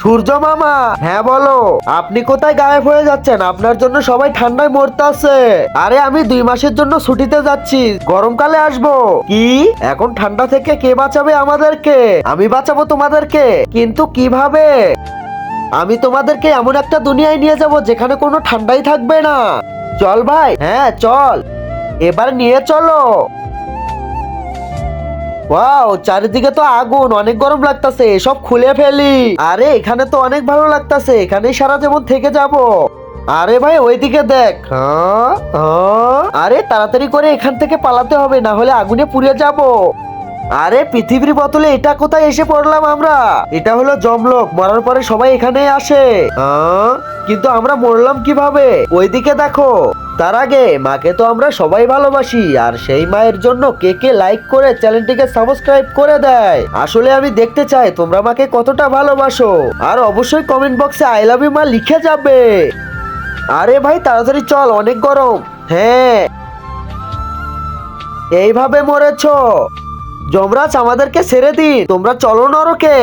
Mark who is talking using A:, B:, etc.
A: সূর্য মামা, হ্যাঁ বলো। আপনি কোথায় গায়েব হয়ে যাচ্ছেন? আপনার জন্য সবাই ঠান্ডায় মরতাছে। আরে আমি 2 মাসের জন্য ছুটিতে যাচ্ছি, গরমকালে আসবো। কি? এখন ঠান্ডা থেকে কে বাঁচাবে আমাদেরকে? আমি বাঁচাবো তোমাদেরকে, কিন্তু কিভাবে? আমি তোমাদেরকে এমন একটা দুনিয়ায় নিয়ে যাব যেখানে কোনো ঠান্ডাই থাকবে না। চল ভাই, হ্যাঁ চল, এবার নিয়ে চলো। ওয়াও, চারিদিকে তো আগুন, অনেক গরম লাগতাছে, সব খুলে ফেলি। আরে এখানে তো অনেক ভালো লাগতাছে, এখানেই সারা জীবন থেকে যাব। আরে ভাই ওইদিকে দেখ। হ্যাঁ হ্যাঁ, আরে তাড়াতাড়ি করে এখান থেকে পালাতে হবে, না হলে আগুনে পুড়ে যাব। আরে পৃথিবীর বোতলে এটা কোথায় এসে পড়লাম আমরা? এটা হলো জমলোক, মরার পরে সবাই এখানেই আসে। কিন্তু আমরা মরলাম কিভাবে? ওইদিকে দেখো। তার আগে মাকে তো আমরা সবাই ভালোবাসি, আর সেই মায়ের জন্য কে কে লাইক করে চ্যানেলটিকে সাবস্ক্রাইব করে দেয়? আসলে আমি দেখতে চাই তোমরা মাকে কতটা ভালোবাসো। আর অবশ্যই কমেন্ট বক্সে আই লাভ ইউ মা লিখে যাবে। আরে ভাই তাড়াতাড়ি চল, অনেক গরম। হ্যাঁ, এইভাবে মরেছো? যমরাজ আমাদেরকে ছেড়ে দিন, তোমরা চলো নরকে।